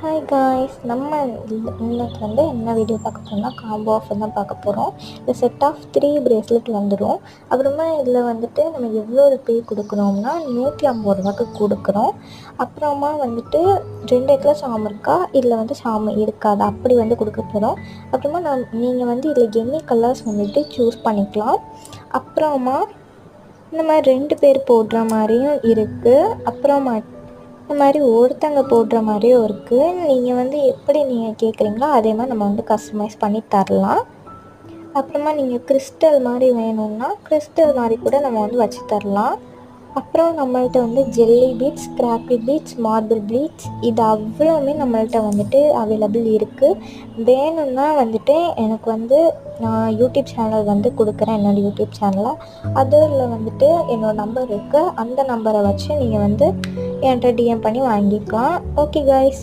Hi guys, நம்ம இன்னைக்கு என்ன வீடியோ பார்க்க போகிறோம்னா காம்போ ஆஃபர் தான் பார்க்க போகிறோம். இந்த செட் ஆஃப் 3 பிரேஸ்லெட் வந்துடும். அப்புறமா இதில் நம்ம எவ்வளோ பே கொடுக்குறோம்னா 150 ரூபாய்க்கு கொடுக்குறோம். அப்புறமா 2 எக்கில் ஷாம் இருக்கா, இதில் ஷாம் இருக்காது, அப்படி கொடுக்க போகிறோம். அப்புறமா நீங்கள் இதில் எனி கலர்ஸ் சூஸ் பண்ணிக்கலாம். அப்புறமா இந்த மாதிரி 2 பேர் போடுற மாதிரியும் இருக்குது. அப்புறமா இந்த மாதிரி ஒருத்தங்க போடுற மாதிரியும் இருக்குது. நீங்கள் எப்படி நீங்கள் கேட்குறீங்களோ அதே மாதிரி நம்ம கஸ்டமைஸ் பண்ணி தரலாம். அப்புறமா நீங்கள் கிறிஸ்டல் மாதிரி வேணும்னா கிறிஸ்டல் மாதிரி கூட நம்ம வச்சு தரலாம். அப்புறம் நம்மள்ட்ட jelly beads, crackle beads, marble beads, இது அவ்வளோவுமே நம்மள்ட்ட அவைலபிள் இருக்குது. வேணும்னா எனக்கு நான் யூடியூப் சேனல் கொடுக்குறேன், என்னோடய யூடியூப் சேனலில். அதில் என்னோடய நம்பர் இருக்குது. அந்த நம்பரை வச்சு நீங்கள் என்கிட்ட டிஎம் பண்ணி வாங்கிக்கலாம். Okay guys.